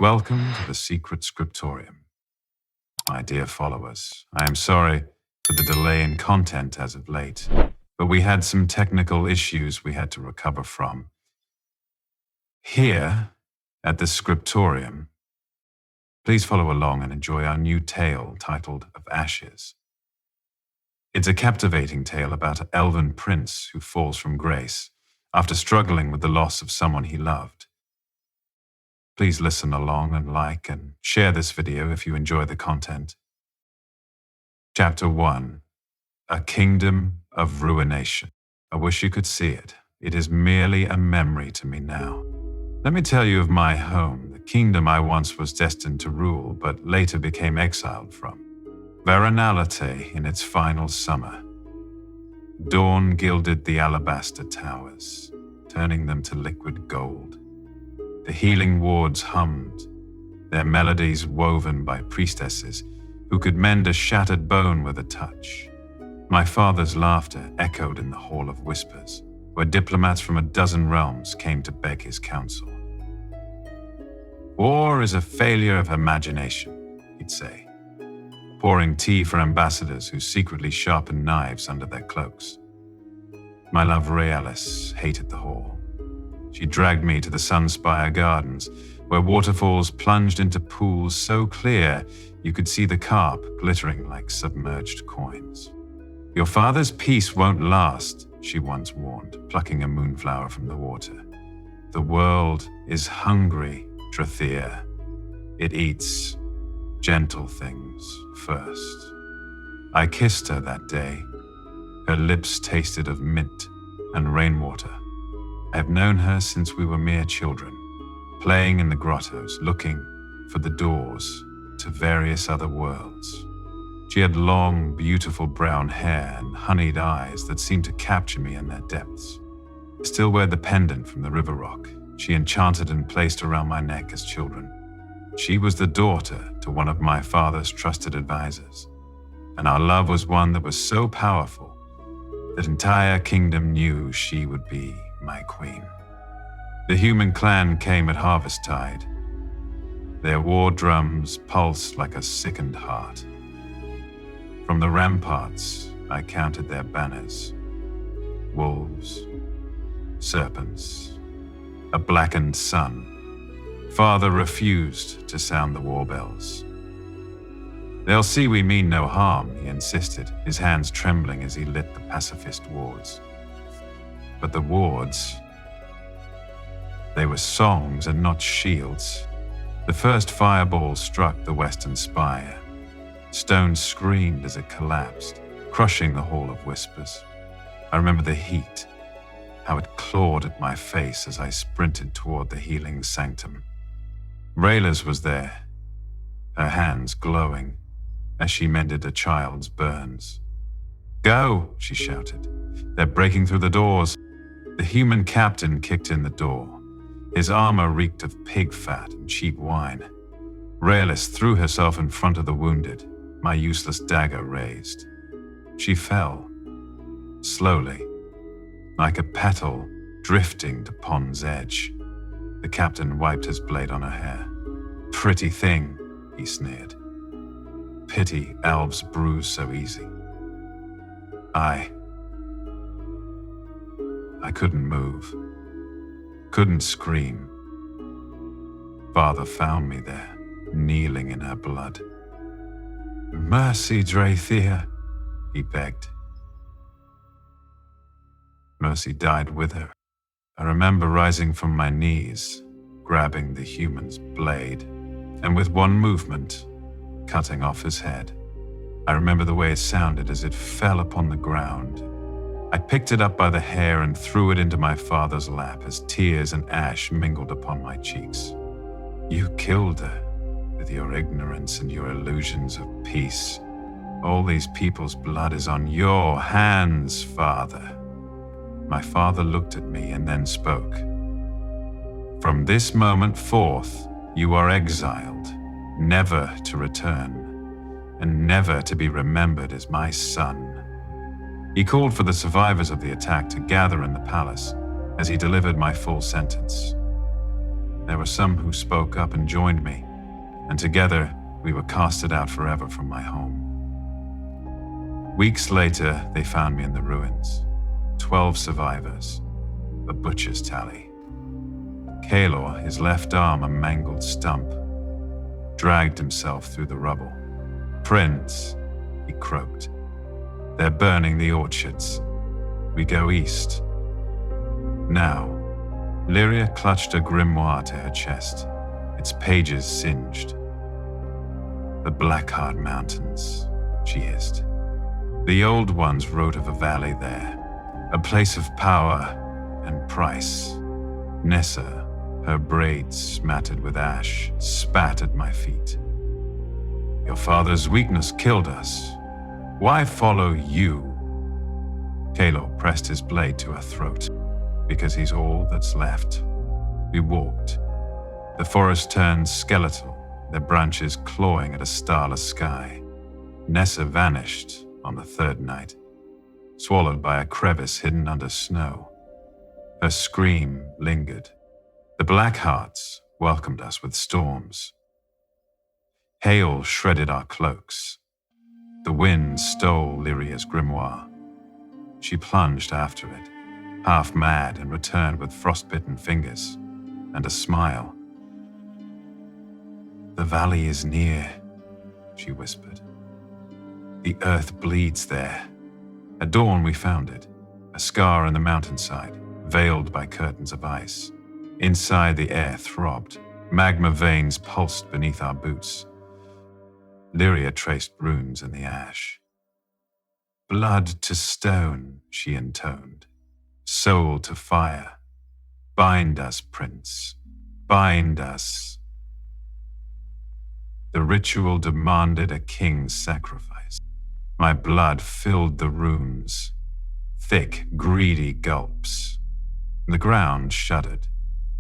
Welcome to the Secret Scriptorium. My dear followers, I am sorry for the delay in content as of late, but we had some technical issues we had to recover from. Here, at the Scriptorium, please follow along and enjoy our new tale titled Of Ashes. It's a captivating tale about an elven prince who falls from grace after struggling with the loss of someone he loved. Please listen along and like and share this video if you enjoy the content. Chapter 1. A Kingdom of Ruination. I wish you could see it. It is merely a memory to me now. Let me tell you of my home, the kingdom I once was destined to rule but later became exiled from. Varyn'Alathe in its final summer. Dawn gilded the alabaster towers, turning them to liquid gold. The healing wards hummed, their melodies woven by priestesses who could mend a shattered bone with a touch. My father's laughter echoed in the Hall of Whispers, where diplomats from a dozen realms came to beg his counsel. War is a failure of imagination, he'd say, pouring tea for ambassadors who secretly sharpened knives under their cloaks. My love Realis hated the hall. She dragged me to the Sunspire Gardens, where waterfalls plunged into pools so clear you could see the carp glittering like submerged coins. Your father's peace won't last, she once warned, plucking a moonflower from the water. The world is hungry, Draethir. It eats gentle things first. I kissed her that day. Her lips tasted of mint and rainwater. I have known her since we were mere children, playing in the grottos, looking for the doors to various other worlds. She had long, beautiful brown hair and honeyed eyes that seemed to capture me in their depths. I still wear the pendant from the river rock she enchanted and placed around my neck as children. She was the daughter to one of my father's trusted advisors, and our love was one that was so powerful that entire kingdom knew she would be my queen. The human clan came at harvest tide. Their war drums pulsed like a sickened heart. From the ramparts, I counted their banners. Wolves, serpents, a blackened sun. Father refused to sound the war bells. They'll see we mean no harm, he insisted, his hands trembling as he lit the pacifist wards. But the wards, they were songs and not shields. The first fireball struck the western spire. Stone screamed as it collapsed, crushing the Hall of Whispers. I remember the heat, how it clawed at my face as I sprinted toward the healing sanctum. Rayla's was there, her hands glowing as she mended a child's burns. "Go," she shouted. "They're breaking through the doors." The human captain kicked in the door. His armor reeked of pig fat and cheap wine. Realis threw herself in front of the wounded, my useless dagger raised. She fell, slowly, like a petal drifting to pond's edge. The captain wiped his blade on her hair. "Pretty thing," he sneered. "Pity elves bruise so easy." I couldn't move, couldn't scream. Father found me there, kneeling in her blood. "Mercy, Draethir," he begged. Mercy died with her. I remember rising from my knees, grabbing the human's blade, and with one movement, cutting off his head. I remember the way it sounded as it fell upon the ground. I picked it up by the hair and threw it into my father's lap as tears and ash mingled upon my cheeks. "You killed her with your ignorance and your illusions of peace. All these people's blood is on your hands, Father." My father looked at me and then spoke. "From this moment forth, you are exiled, never to return, and never to be remembered as my son." He called for the survivors of the attack to gather in the palace as he delivered my full sentence. There were some who spoke up and joined me, and together we were casted out forever from my home. Weeks later, they found me in the ruins. 12 survivors, a butcher's tally. Kaelor, his left arm a mangled stump, dragged himself through the rubble. "Prince," he croaked, "they're burning the orchards. We go east." Now, Lyria clutched a grimoire to her chest, its pages singed. "The Blackheart Mountains," she hissed. "The Old Ones wrote of a valley there, a place of power and price." Nessa, her braids smattered with ash, spat at my feet. "Your father's weakness killed us. Why follow you?" Kaelor pressed his blade to her throat. "Because he's all that's left." We walked. The forest turned skeletal, their branches clawing at a starless sky. Nessa vanished on the third night, swallowed by a crevice hidden under snow. Her scream lingered. The Blackhearts welcomed us with storms. Hail shredded our cloaks. The wind stole Lyria's grimoire. She plunged after it, half mad, and returned with frostbitten fingers and a smile. "The valley is near," she whispered. "The earth bleeds there. At dawn we found it, a scar in the mountainside, veiled by curtains of ice. Inside the air throbbed. Magma veins pulsed beneath our boots. Lyria traced runes in the ash. "Blood to stone," she intoned. "Soul to fire. Bind us, Prince. Bind us." The ritual demanded a king's sacrifice. My blood filled the runes, thick, greedy gulps. The ground shuddered.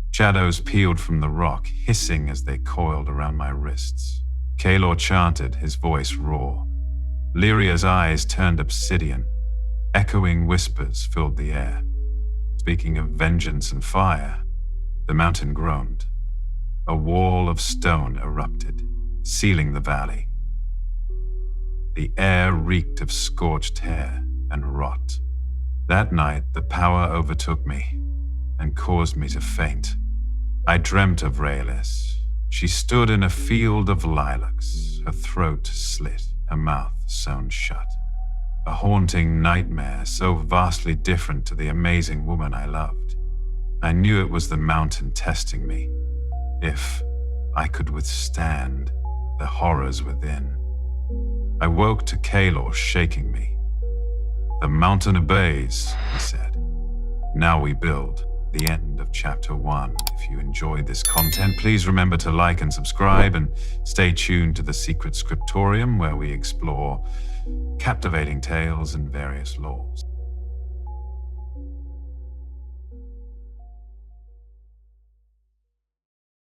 Shadows peeled from the rock, hissing as they coiled around my wrists. Kaelor chanted, his voice raw. Lyria's eyes turned obsidian. Echoing whispers filled the air. Speaking of vengeance and fire, the mountain groaned. A wall of stone erupted, sealing the valley. The air reeked of scorched hair and rot. That night, the power overtook me and caused me to faint. I dreamt of Varyn'Alathe. She stood in a field of lilacs, her throat slit, her mouth sewn shut. A haunting nightmare so vastly different to the amazing woman I loved. I knew it was the mountain testing me, if I could withstand the horrors within. I woke to Kaelor shaking me. "The mountain obeys," he said. "Now we build." The end of chapter 1. If you enjoyed this content, please remember to like and subscribe, and stay tuned to the Secret Scriptorium, where we explore captivating tales and various lores.